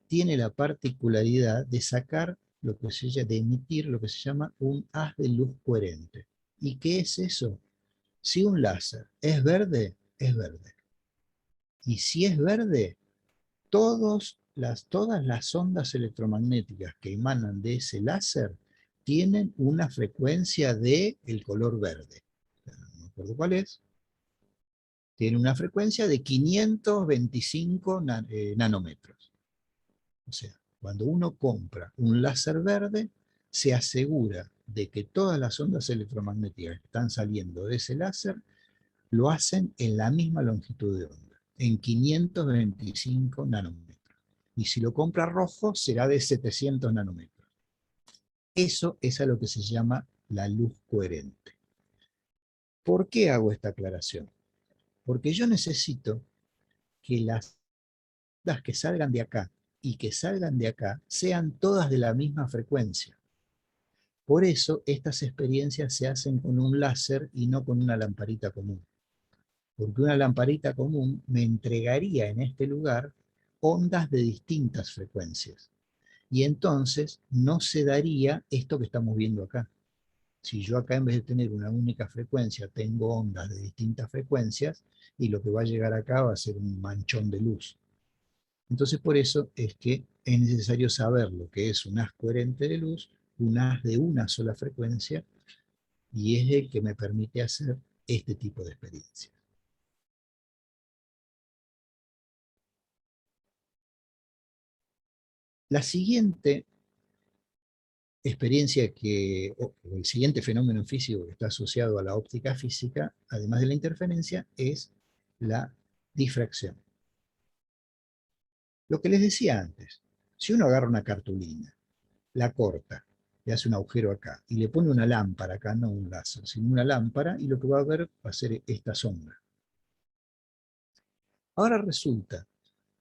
tiene la particularidad de sacar de emitir lo que se llama un haz de luz coherente. ¿Y qué es eso? Si un láser es verde, es verde. Y si es verde, todas las ondas electromagnéticas que emanan de ese láser tienen una frecuencia de el color verde. No me acuerdo cuál es. Tiene una frecuencia de 525 nanómetros. O sea, cuando uno compra un láser verde, se asegura de que todas las ondas electromagnéticas que están saliendo de ese láser lo hacen en la misma longitud de onda, en 525 nanómetros. Y si lo compra rojo, será de 700 nanómetros. Eso es a lo que se llama la luz coherente. ¿Por qué hago esta aclaración? Porque yo necesito que las que salgan de acá y que salgan de acá sean todas de la misma frecuencia. Por eso estas experiencias se hacen con un láser y no con una lamparita común. Porque una lamparita común me entregaría en este lugar ondas de distintas frecuencias. Y entonces no se daría esto que estamos viendo acá. Si yo acá en vez de tener una única frecuencia, tengo ondas de distintas frecuencias, y lo que va a llegar acá va a ser un manchón de luz. Entonces por eso es que es necesario saber lo que es un haz coherente de luz, un haz de una sola frecuencia, y es el que me permite hacer este tipo de experiencias. La siguiente experiencia o el siguiente fenómeno físico que está asociado a la óptica física, además de la interferencia, es la difracción. Lo que les decía antes, si uno agarra una cartulina, la corta, le hace un agujero acá y le pone una lámpara acá, no un láser, sino una lámpara, y lo que va a ver va a ser esta sombra. Ahora resulta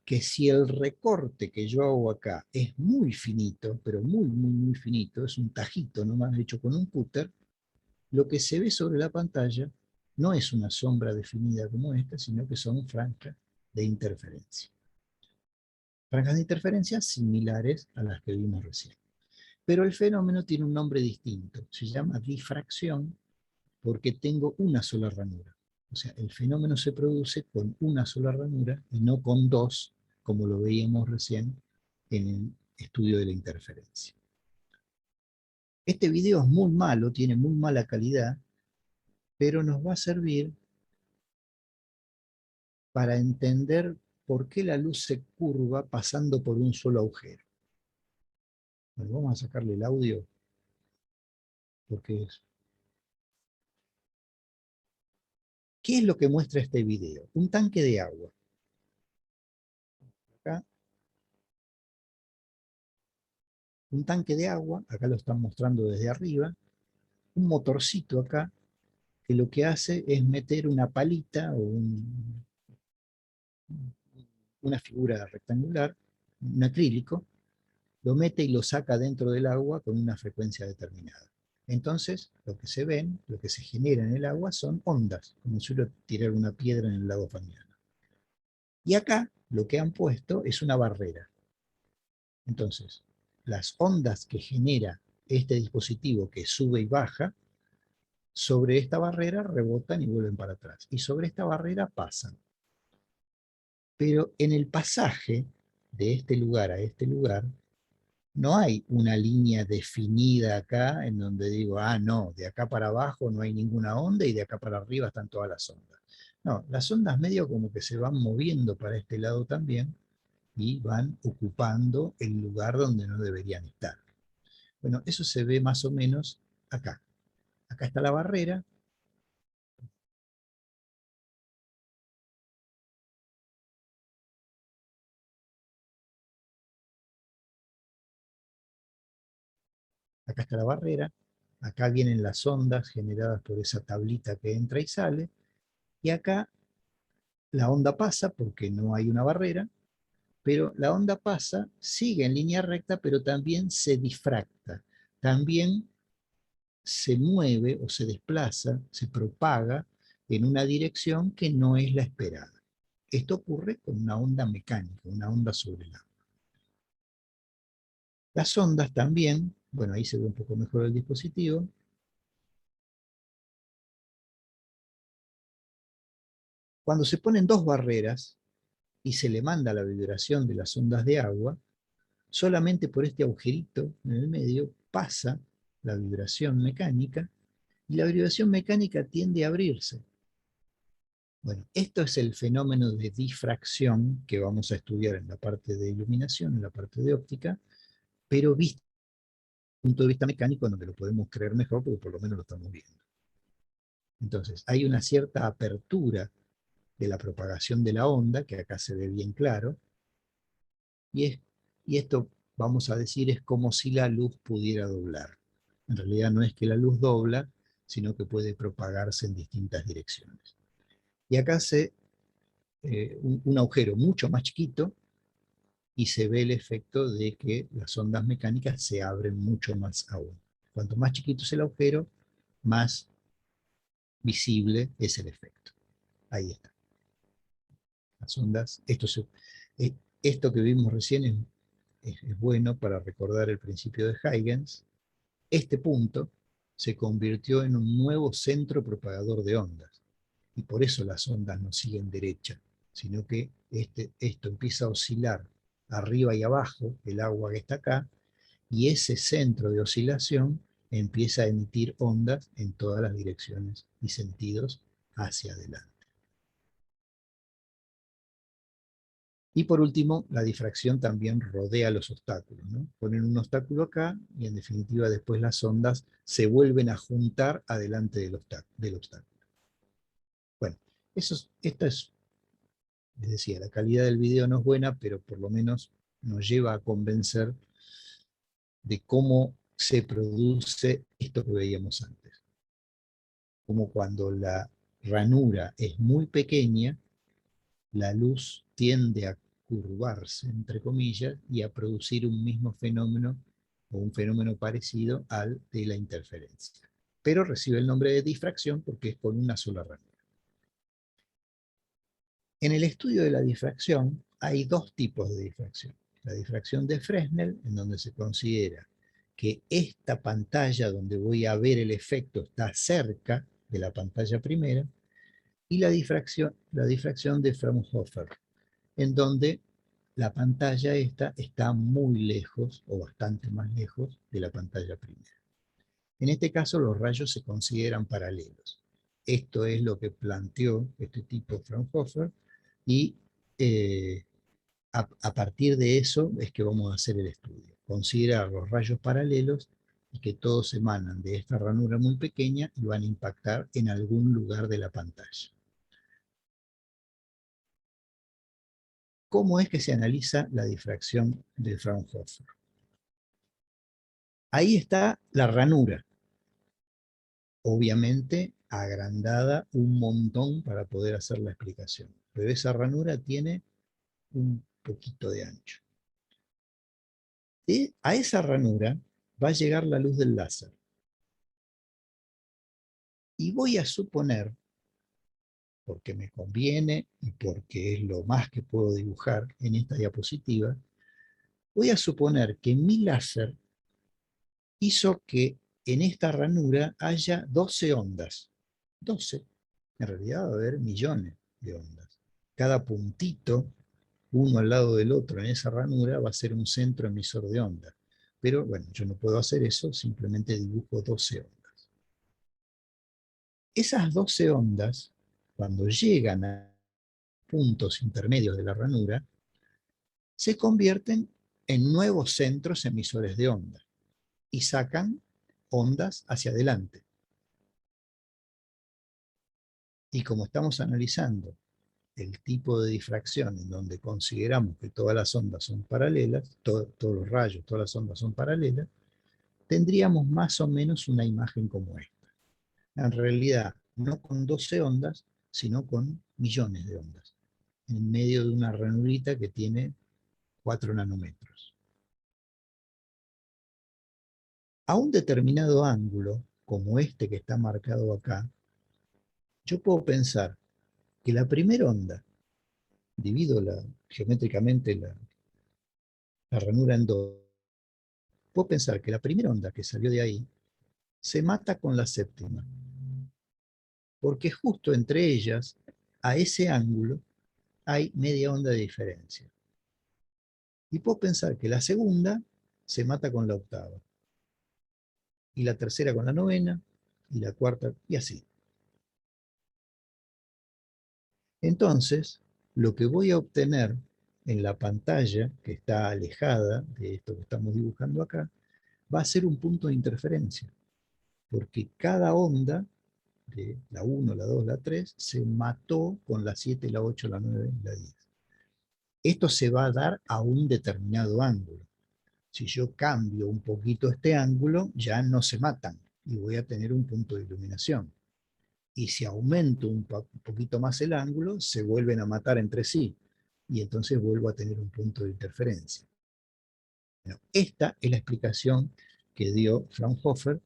que si el recorte que yo hago acá es muy finito, pero muy finito, es un tajito nomás hecho con un cúter, lo que se ve sobre la pantalla no es una sombra definida como esta, sino que son franjas de interferencia. Franjas de interferencia similares a las que vimos recién. Pero el fenómeno tiene un nombre distinto. Se llama difracción porque tengo una sola ranura. O sea, el fenómeno se produce con una sola ranura y no con dos, como lo veíamos recién en el estudio de la interferencia. Este video es muy malo, tiene muy mala calidad, pero nos va a servir para entender por qué la luz se curva pasando por un solo agujero. Bueno, vamos a sacarle el audio, porque es... ¿Qué es lo que muestra este video? Un tanque de agua. Acá, un tanque de agua, acá lo están mostrando desde arriba, un motorcito acá, que lo que hace es meter una palita o una figura rectangular, un acrílico, lo mete y lo saca dentro del agua con una frecuencia determinada. Entonces, lo que se ven, lo que se genera en el agua son ondas, como si uno tirara una piedra en el lago Faniano. Y acá lo que han puesto es una barrera. Entonces, las ondas que genera este dispositivo que sube y baja, sobre esta barrera rebotan y vuelven para atrás. Y sobre esta barrera pasan. Pero en el pasaje de este lugar a este lugar, no hay una línea definida acá en donde digo, ah, no, de acá para abajo no hay ninguna onda y de acá para arriba están todas las ondas. No, las ondas medio como que se van moviendo para este lado también y van ocupando el lugar donde no deberían estar. Bueno, eso se ve más o menos acá. Acá está la barrera. Acá está la barrera. Acá vienen las ondas generadas por esa tablita que entra y sale. Y acá la onda pasa porque no hay una barrera, pero la onda pasa, sigue en línea recta, pero también se difracta. También se mueve o se desplaza, se propaga en una dirección que no es la esperada. Esto ocurre con una onda mecánica, una onda sobre el agua. Las ondas también, bueno, ahí se ve un poco mejor el dispositivo. Cuando se ponen dos barreras y se le manda la vibración de las ondas de agua, solamente por este agujerito en el medio pasa la vibración mecánica y la vibración mecánica tiende a abrirse. Bueno, esto es el fenómeno de difracción que vamos a estudiar en la parte de iluminación, en la parte de óptica, pero visto desde un punto de vista mecánico en donde lo podemos creer mejor porque por lo menos lo estamos viendo. Entonces, hay una cierta apertura de la propagación de la onda, que acá se ve bien claro, y esto, vamos a decir, es como si la luz pudiera doblar. En realidad no es que la luz dobla, sino que puede propagarse en distintas direcciones. Y acá se un agujero mucho más chiquito y se ve el efecto de que las ondas mecánicas se abren mucho más aún. Cuanto más chiquito es el agujero, más visible es el efecto. Ahí está. Las ondas, eh, esto que vimos recién es bueno para recordar el principio de Huygens. Este punto se convirtió en un nuevo centro propagador de ondas. Y por eso las ondas no siguen derecha, sino que esto empieza a oscilar arriba y abajo, el agua que está acá, y ese centro de oscilación empieza a emitir ondas en todas las direcciones y sentidos hacia adelante. Y por último, la difracción también rodea los obstáculos, ¿no? Ponen un obstáculo acá y en definitiva después las ondas se vuelven a juntar adelante del obstáculo. Bueno, esto es, les decía, la calidad del video no es buena, pero por lo menos nos lleva a convencer de cómo se produce esto que veíamos antes. Como cuando la ranura es muy pequeña, la luz tiende a curvarse, entre comillas, y a producir un mismo fenómeno o un fenómeno parecido al de la interferencia. Pero recibe el nombre de difracción porque es con una sola ranura. En el estudio de la difracción hay dos tipos de difracción. La difracción de Fresnel, en donde se considera que esta pantalla donde voy a ver el efecto está cerca de la pantalla primera, y la difracción de Fraunhofer, en donde la pantalla esta está muy lejos o bastante más lejos de la pantalla primera. En este caso los rayos se consideran paralelos. Esto es lo que planteó este tipo Fraunhofer y a partir de eso es que vamos a hacer el estudio. Considerar los rayos paralelos y que todos emanan de esta ranura muy pequeña y van a impactar en algún lugar de la pantalla. ¿Cómo es que se analiza la difracción de Fraunhofer? Ahí está la ranura, obviamente agrandada un montón para poder hacer la explicación, pero esa ranura tiene un poquito de ancho. Y a esa ranura va a llegar la luz del láser. Y voy a suponer, porque me conviene y porque es lo más que puedo dibujar en esta diapositiva, voy a suponer que mi láser hizo que en esta ranura haya 12 ondas. 12. En realidad va a haber millones de ondas. Cada puntito, uno al lado del otro en esa ranura, va a ser un centro emisor de onda. Pero bueno, yo no puedo hacer eso, simplemente dibujo 12 ondas. Esas 12 ondas, cuando llegan a puntos intermedios de la ranura, se convierten en nuevos centros emisores de onda y sacan ondas hacia adelante. Y como estamos analizando el tipo de difracción en donde consideramos que todas las ondas son paralelas, todos los rayos, todas las ondas son paralelas, tendríamos más o menos una imagen como esta. En realidad, no con 12 ondas, sino con millones de ondas, en medio de una ranurita que tiene 4 nanómetros. A un determinado ángulo, como este que está marcado acá, yo puedo pensar que la primera onda, divido geométricamente la ranura en dos, puedo pensar que la primera onda que salió de ahí se mata con la séptima, porque justo entre ellas, a ese ángulo, hay media onda de diferencia. Y puedo pensar que la segunda se mata con la octava, y la tercera con la novena, y la cuarta, y así. Entonces, lo que voy a obtener en la pantalla, que está alejada de esto que estamos dibujando acá, va a ser un punto de interferencia, porque cada onda, de la 1, la 2, la 3, se mató con la 7, la 8, la 9 y la 10. Esto se va a dar a un determinado ángulo. Si yo cambio un poquito este ángulo, ya no se matan y voy a tener un punto de iluminación. Y si aumento un poquito más el ángulo, se vuelven a matar entre sí y entonces vuelvo a tener un punto de interferencia. Bueno, esta es la explicación que dio Fraunhofer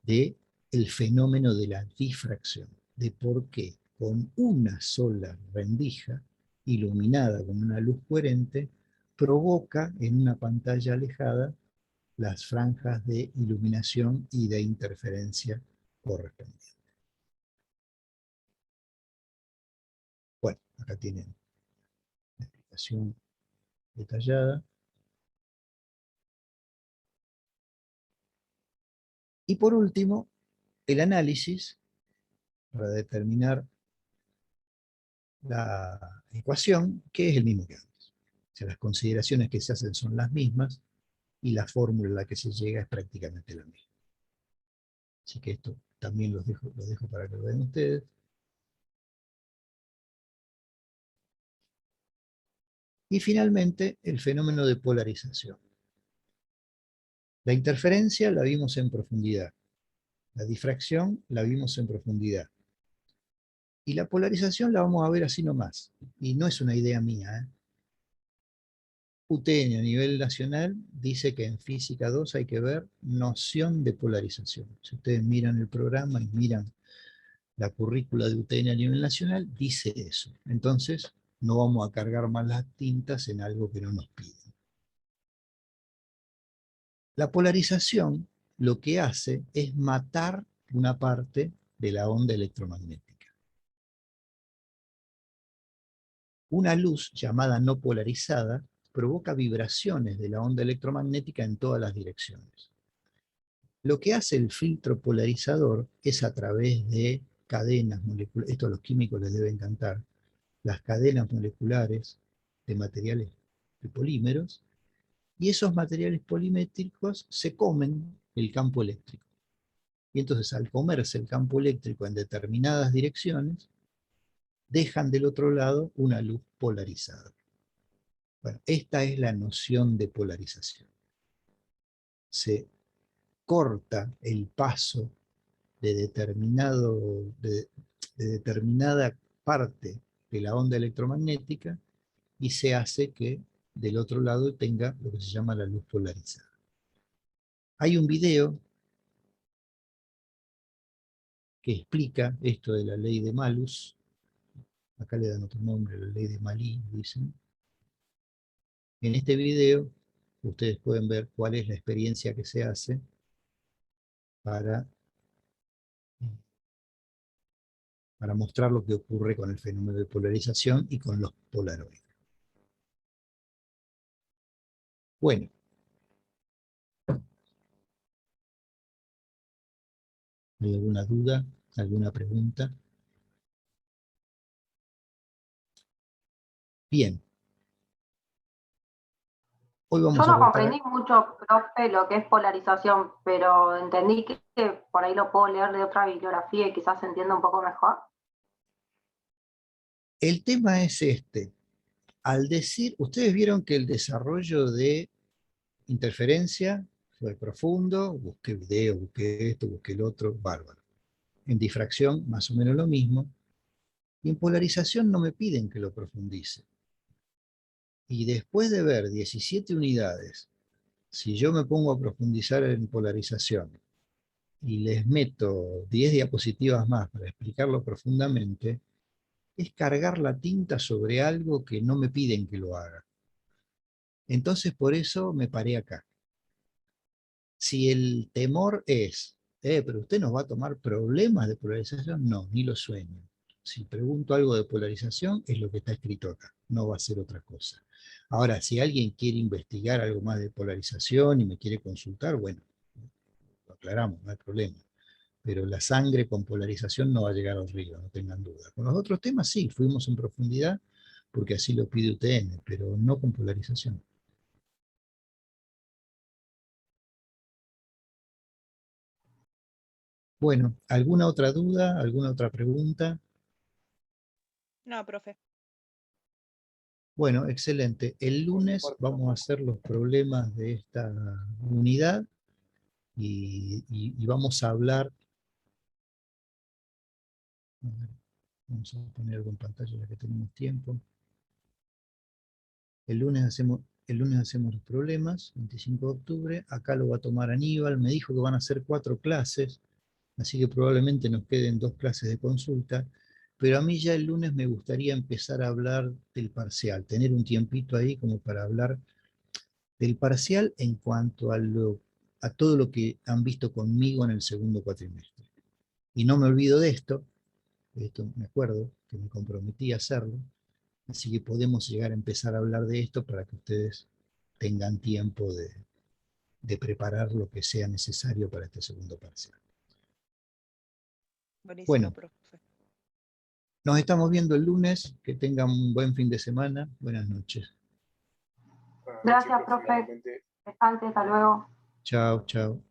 de el fenómeno de la difracción, de por qué con una sola rendija iluminada con una luz coherente provoca en una pantalla alejada las franjas de iluminación y de interferencia correspondientes. Bueno, acá tienen la explicación detallada. Y por último, el análisis para determinar la ecuación, que es el mismo que antes. O sea, las consideraciones que se hacen son las mismas y la fórmula a la que se llega es prácticamente la misma. Así que esto también lo dejo para que lo vean ustedes. Y finalmente, el fenómeno de polarización. La interferencia la vimos en profundidad. La difracción la vimos en profundidad. Y la polarización la vamos a ver así nomás. Y no es una idea mía, ¿eh? UTN a nivel nacional dice que en Física 2 hay que ver noción de polarización. Si ustedes miran el programa y miran la currícula de UTN a nivel nacional, dice eso. Entonces, no vamos a cargar más las tintas en algo que no nos piden. La polarización lo que hace es matar una parte de la onda electromagnética. Una luz llamada no polarizada provoca vibraciones de la onda electromagnética en todas las direcciones. Lo que hace el filtro polarizador es a través de cadenas moleculares, esto a los químicos les debe encantar, las cadenas moleculares de materiales de polímeros, y esos materiales polimétricos se comen el campo eléctrico. Y entonces al comerse el campo eléctrico en determinadas direcciones, dejan del otro lado una luz polarizada. Bueno, esta es la noción de polarización. Se corta el paso de determinada parte de la onda electromagnética y se hace que del otro lado tenga lo que se llama la luz polarizada. Hay un video que explica esto de la ley de Malus. Acá le dan otro nombre, la ley de Malí, dicen. En este video ustedes pueden ver cuál es la experiencia que se hace para mostrar lo que ocurre con el fenómeno de polarización y con los polaroides. Bueno, ¿hay alguna duda? ¿Alguna pregunta? Bien. Hoy vamos Yo a no tratar... comprendí mucho, profe, lo que es polarización, pero entendí que por ahí lo puedo leer de otra bibliografía y quizás se entienda un poco mejor. El tema es este. Al decir, ustedes vieron que el desarrollo de interferencia fue profundo, busqué video, busqué esto, busqué el otro, bárbaro. En difracción, más o menos lo mismo. Y en polarización no me piden que lo profundice. Y después de ver 17 unidades, si yo me pongo a profundizar en polarización y les meto 10 diapositivas más para explicarlo profundamente, es cargar la tinta sobre algo que no me piden que lo haga. Entonces por eso me paré acá. Si el temor es, pero usted nos va a tomar problemas de polarización, no, ni lo sueño. Si pregunto algo de polarización, es lo que está escrito acá, no va a ser otra cosa. Ahora, si alguien quiere investigar algo más de polarización y me quiere consultar, bueno, lo aclaramos, no hay problema. Pero la sangre con polarización no va a llegar al río, no tengan duda. Con los otros temas sí, fuimos en profundidad, porque así lo pide UTN, pero no con polarización. Bueno, ¿alguna otra duda? ¿Alguna otra pregunta? No, profe. Bueno, excelente. El lunes vamos a hacer los problemas de esta unidad y vamos a hablar. A ver, vamos a poner algo en pantalla ya que tenemos tiempo. El lunes hacemos los problemas, 25 de octubre. Acá lo va a tomar Aníbal. Me dijo que van a ser 4 clases, así que probablemente nos queden 2 clases de consulta. Pero a mí ya el lunes me gustaría empezar a hablar del parcial, tener un tiempito ahí como para hablar del parcial en cuanto a todo lo que han visto conmigo en el segundo cuatrimestre. Y no me olvido de esto me acuerdo que me comprometí a hacerlo, así que podemos llegar a empezar a hablar de esto para que ustedes tengan tiempo de preparar lo que sea necesario para este segundo parcial. Buenísimo, Bueno, profe. nos estamos viendo el lunes, que tengan un buen fin de semana, buenas noches. Gracias, profe. Hasta luego. Chao, chao.